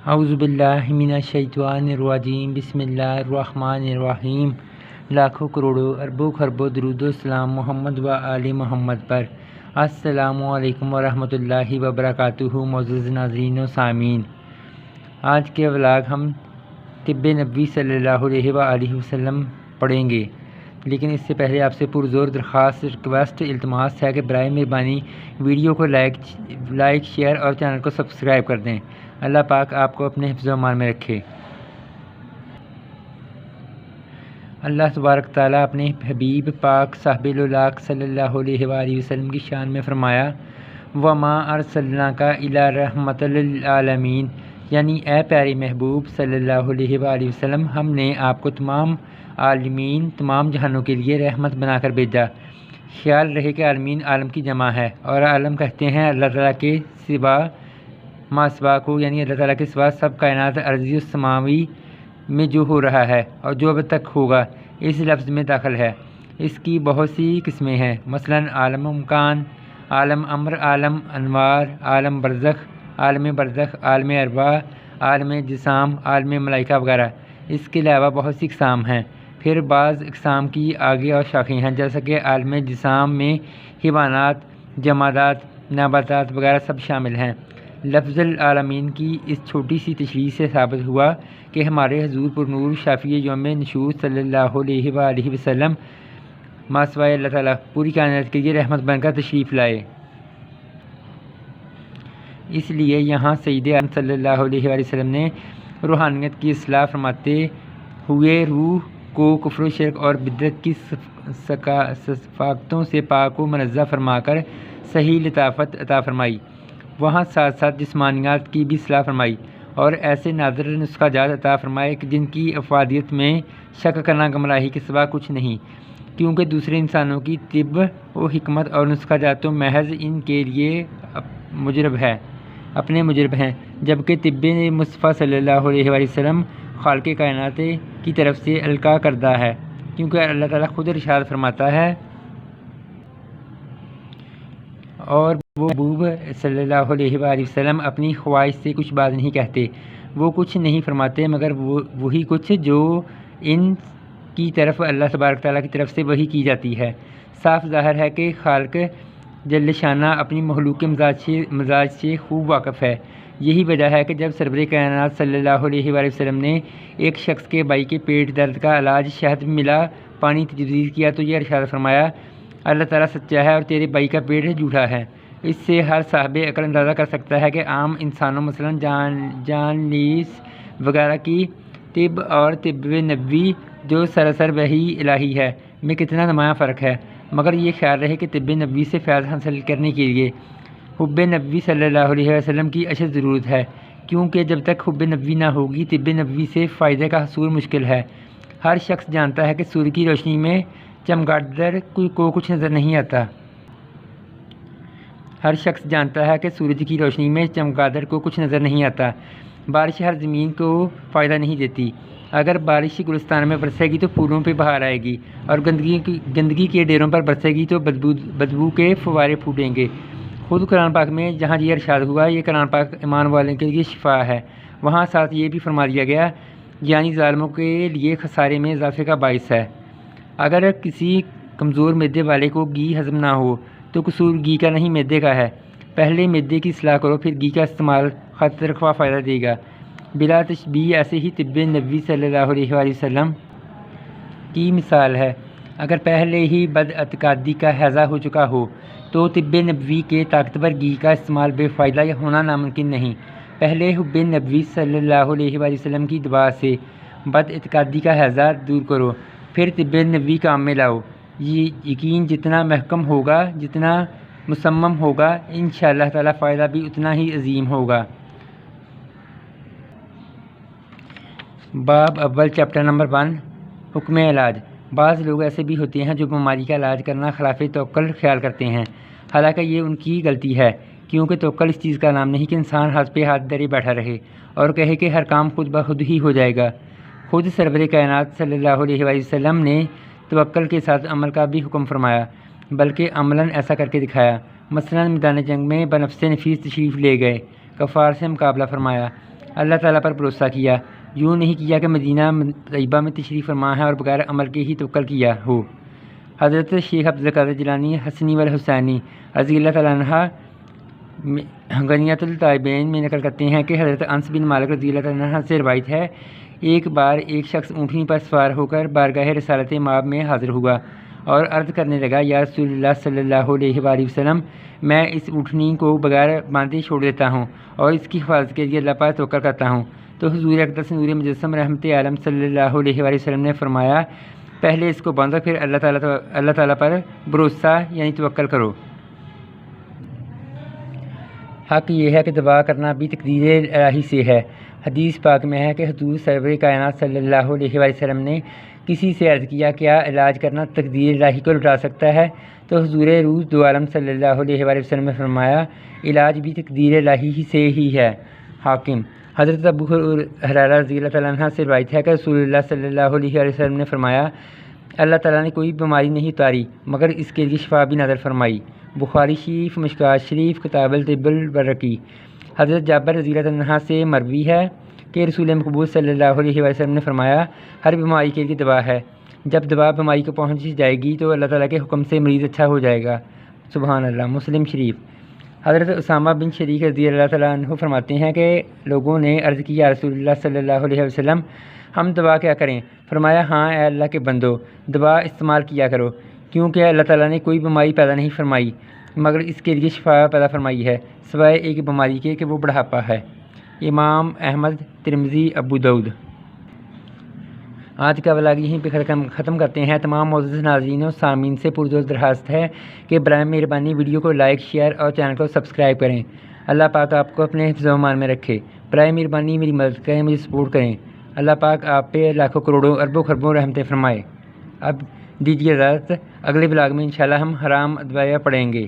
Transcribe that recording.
اعوذ باللہ من الشیطان الرجیم بسم اللہ الرحمن الرحیم۔ لاکھوں کروڑوں اربوں خربوں درود و سلام محمد و آل محمد پر۔ السلام علیکم ورحمۃ اللہ وبرکاتہ۔ معزز ناظرین و سامعین، آج کے ولاگ ہم طب نبوی صلی اللہ علیہ وآلہ وسلم پڑھیں گے، لیکن اس سے پہلے آپ سے پرزور درخواست، ریکویسٹ، التماس ہے کہ برائے مہربانی ویڈیو کو لائک، شیئر اور چینل کو سبسکرائب کر دیں۔ اللہ پاک آپ کو اپنے حفظ و امان میں رکھے۔ اللہ تبارک تعالیٰ اپنے حبیب پاک صاحب الولاق صلی اللہ علیہ وآلہ وسلم کی شان میں فرمایا، وَمَا أَرْسَلْنَاكَ إِلَّا رَحْمَةً لِلْعَالَمِينَ، یعنی اے پیارے محبوب صلی اللہ علیہ وآلہ وسلم، ہم نے آپ کو تمام عالمین، تمام جہانوں کے لیے رحمت بنا کر بھیجا۔ خیال رہے کہ عالمین عالم کی جمع ہے، اور عالم کہتے ہیں اللہ تعالیٰ کے سوا ما سوا کو، یعنی اللہ تعالیٰ کے سوا سب کائنات ارضی و سماوی میں جو ہو رہا ہے اور جو اب تک ہوگا اس لفظ میں داخل ہے۔ اس کی بہت سی قسمیں ہیں، مثلا عالم امکان، عالم امر، عالم انوار، عالم برزخ، عالم برزخ، عالم ارواح، عالم جسام، عالم ملائکہ وغیرہ۔ اس کے علاوہ بہت سی اقسام ہیں۔ پھر بعض اقسام کی آگے اور شاخیں ہیں، جیسا کہ عالم جسام میں حیوانات، جمادات، نباتات وغیرہ سب شامل ہیں۔ لفظ العالمین کی اس چھوٹی سی تشریح سے ثابت ہوا کہ ہمارے حضور پرنور شافی یوم نشور صلی اللہ علیہ وآلہ وسلم ما سوائے اللہ تعالیٰ پوری کائنات کے لیے رحمت بن کر تشریف لائے۔ اس لیے یہاں سید عالم صلی اللہ علیہ وآلہ وسلم نے روحانیت کی اصلاح فرماتے ہوئے روح کو کفر و شرک اور بدعت کی صفاقتوں سے پاک و منزہ فرما کر صحیح لطافت عطا فرمائی۔ وہاں ساتھ ساتھ جسمانیات کی بھی اصلاح فرمائی اور ایسے نادر نسخہ جات عطا فرمائے کہ جن کی افادیت میں شک کرنا گمراہی کے سوا کچھ نہیں، کیونکہ دوسرے انسانوں کی طب و حکمت اور نسخہ جات تو محض ان کے لیے اپنے مجرب ہیں، جبکہ طب مصطفیٰ صلی اللہ علیہ وآلہ وسلم خالق کائنات کی طرف سے القاء کردہ ہے، کیونکہ اللہ تعالیٰ خود ارشاد فرماتا ہے، اور وہ محبوب صلی اللہ علیہ وآلہ وسلم اپنی خواہش سے کچھ بات نہیں کہتے، وہ کچھ نہیں فرماتے مگر وہی کچھ جو ان کی طرف اللہ تبارک تعالیٰ کی طرف سے وحی کی جاتی ہے۔ صاف ظاہر ہے کہ خالق جل شانہ اپنی مخلوق کے مزاج سے خوب واقف ہے۔ یہی وجہ ہے کہ جب سرور کائنات صلی اللہ علیہ وآلہ وسلم نے ایک شخص کے بھائی کے پیٹ درد کا علاج شہد ملا پانی تجویز کیا تو یہ ارشاد فرمایا، اللہ تعالیٰ سچا ہے اور تیرے بھائی کا پیٹ جھوٹا ہے۔ اس سے ہر صاحب عقل اندازہ کر سکتا ہے کہ عام انسانوں مثلا جان لیس وغیرہ کی طب اور طب نبوی جو سراسر وحی الہی ہے میں کتنا نمایاں فرق ہے، مگر یہ خیال رہے کہ طب نبوی سے فیض حاصل کرنے کے لیے حب نبوی صلی اللہ علیہ وسلم کی اشد ضرورت ہے، کیونکہ جب تک حب نبوی نہ ہوگی طب نبوی سے فائدے کا حصول مشکل ہے۔ ہر شخص جانتا ہے کہ سورج کی روشنی میں چمگادڑ کو کچھ نظر نہیں آتا۔ ہر شخص جانتا ہے کہ سورج کی روشنی میں چمگادڑ کو کچھ نظر نہیں آتا۔ بارش ہر زمین کو فائدہ نہیں دیتی۔ اگر بارش گلستان میں برسے گی تو پھولوں پہ بہار آئے گی، اور گندگی کے ڈیروں پر برسے گی تو بدبو کے فوارے پھوٹیں گے۔ خود قرآن پاک میں جہاں یہ ارشاد ہوا، یہ قرآن پاک ایمان والوں کے لیے شفا ہے، وہاں ساتھ یہ بھی فرما دیا گیا، یعنی ظالموں کے لیے خسارے میں اضافے کا باعث ہے۔ اگر کسی کمزور معدے والے کو گھی ہضم نہ ہو تو قصور گھی کا نہیں معدے کا ہے۔ پہلے معدے کی اصلاح کرو، پھر گھی کا استعمال خاطر خواہ فائدہ دے گا۔ بلا تشبیہ ایسے ہی طب نبوی صلی اللہ علیہ وآلہ وسلم کی مثال ہے۔ اگر پہلے ہی بد اعتقادی کا ہیضہ ہو چکا ہو تو طب نبوی کے طاقتور گھی کا استعمال بے فائدہ ہونا ناممکن نہیں۔ پہلے حب نبوی صلی اللہ علیہ وآلہ وسلم کی دعا سے بد اعتقادی کا ہیضہ دور کرو، پھر طب نبوی کام میں لاؤ۔ یہ یقین جتنا محکم ہوگا، جتنا مصمم ہوگا، انشاءاللہ تعالیٰ فائدہ بھی اتنا ہی عظیم ہوگا۔ باب اول چیپٹر نمبر 1 حکم علاج۔ بعض لوگ ایسے بھی ہوتے ہیں جو بیماری کا علاج کرنا خلاف توکل خیال کرتے ہیں، حالانکہ یہ ان کی غلطی ہے، کیونکہ توکل اس چیز کا نام نہیں کہ انسان ہاتھ پہ ہاتھ دھرے بیٹھا رہے اور کہے کہ ہر کام خود بخود ہی ہو جائے گا۔ خود سرور کائنات صلی اللہ علیہ وآلہ وسلم نے توکل کے ساتھ عمل کا بھی حکم فرمایا، بلکہ عملاً ایسا کر کے دکھایا۔ مثلاً میدان جنگ میں بنفس نفیس تشریف لے گئے، کفار سے مقابلہ فرمایا، اللہ تعالیٰ پر بھروسہ کیا، یوں نہیں کیا کہ مدینہ طیبہ میں تشریف فرما ہے اور بغیر عمل کے ہی توکل کیا ہو۔ حضرت شیخ عبد القادر جیلانی حسنی والحسینی رضی اللہ تعالیٰ عنہ غنیۃ الطالبین میں نقل کرتے ہیں کہ حضرت انس بن مالک رضی اللہ تعالیٰ عنہ سے روایت ہے، ایک بار ایک شخص اونٹنی پر سوار ہو کر بارگاہ رسالت مآب میں حاضر ہوا اور عرض کرنے لگا، یا رسول اللہ صلی اللہ علیہ وآلہ وسلم، میں اس اونٹنی کو بغیر باندھے چھوڑ دیتا ہوں اور اس کی حفاظت کے لیے اللہ پر توکل کرتا ہوں۔ تو حضور اقدس نور مجسم رحمت عالم صلی اللہ علیہ وآلہ وسلم نے فرمایا، پہلے اس کو باندھو، پھر اللہ تعالیٰ پر بھروسہ یعنی توکل کرو۔ حق یہ ہے کہ دعا کرنا بھی تقدیر الہی سے ہے۔ حدیث پاک میں ہے کہ حضور سرور کائنات صلی اللہ علیہ وآلہ وسلم نے کسی سے عرض کیا، کیا علاج کرنا تقدیر الہی کو لٹا سکتا ہے؟ تو حضور روح دو عالم صلی اللہ علیہ وآلہ وسلم نے فرمایا، علاج بھی تقدیر الہی سے ہی ہے۔ حاکم۔ حضرت ابو ہریرہ رضی اللہ تعالیٰ عنہ سے روایت ہے کہ رسول اللہ صلی اللہ علیہ وآلہ وسلم نے فرمایا، اللہ تعالیٰ نے کوئی بیماری نہیں اتاری مگر اس کے لیے شفا بھی نازل فرمائی۔ بخاری شریف، مشکوٰۃ شریف، کتاب الطب البرقی۔ حضرت جابر رضی اللہ عنہ سے مروی ہے کہ رسول مقبول صلی اللہ علیہ وآلہ وسلم نے فرمایا، ہر بیماری کے لیے دوا ہے، جب دوا بیماری کو پہنچ جائے گی تو اللہ تعالیٰ کے حکم سے مریض اچھا ہو جائے گا۔ سبحان اللہ۔ مسلم شریف۔ حضرت اسامہ بن شریک رضی اللہ تعالیٰ عنہ فرماتے ہیں کہ لوگوں نے عرض کی، یا رسول اللہ صلی اللہ علیہ وسلم، ہم دوا کیا کریں؟ فرمایا، ہاں اے اللہ کے بندو، دوا استعمال کیا کرو، کیونکہ اللہ تعالیٰ نے کوئی بیماری پیدا نہیں فرمائی مگر اس کے لیے شفا پیدا فرمائی ہے، سوائے ایک بیماری کے کہ وہ بڑھاپا ہے۔ امام احمد، ترمذی، ابو داؤد۔ آج کا ولاگ یہیں پہ ختم کرتے ہیں۔ تمام معزز ناظرین و سامعین سے پرجوش درخواست ہے کہ برائے مہربانی ویڈیو کو لائک، شیئر اور چینل کو سبسکرائب کریں۔ اللہ پاک آپ کو اپنے حفظ و امان میں رکھے۔ برائے مہربانی میری مدد کریں، مجھے سپورٹ کریں۔ اللہ پاک آپ پہ لاکھوں کروڑوں اربوں خربوں رحمتیں فرمائے۔ اب دیجیے اجازت، اگلے ولاگ میں انشاءاللہ ہم حرام ادویہ پڑھیں گے۔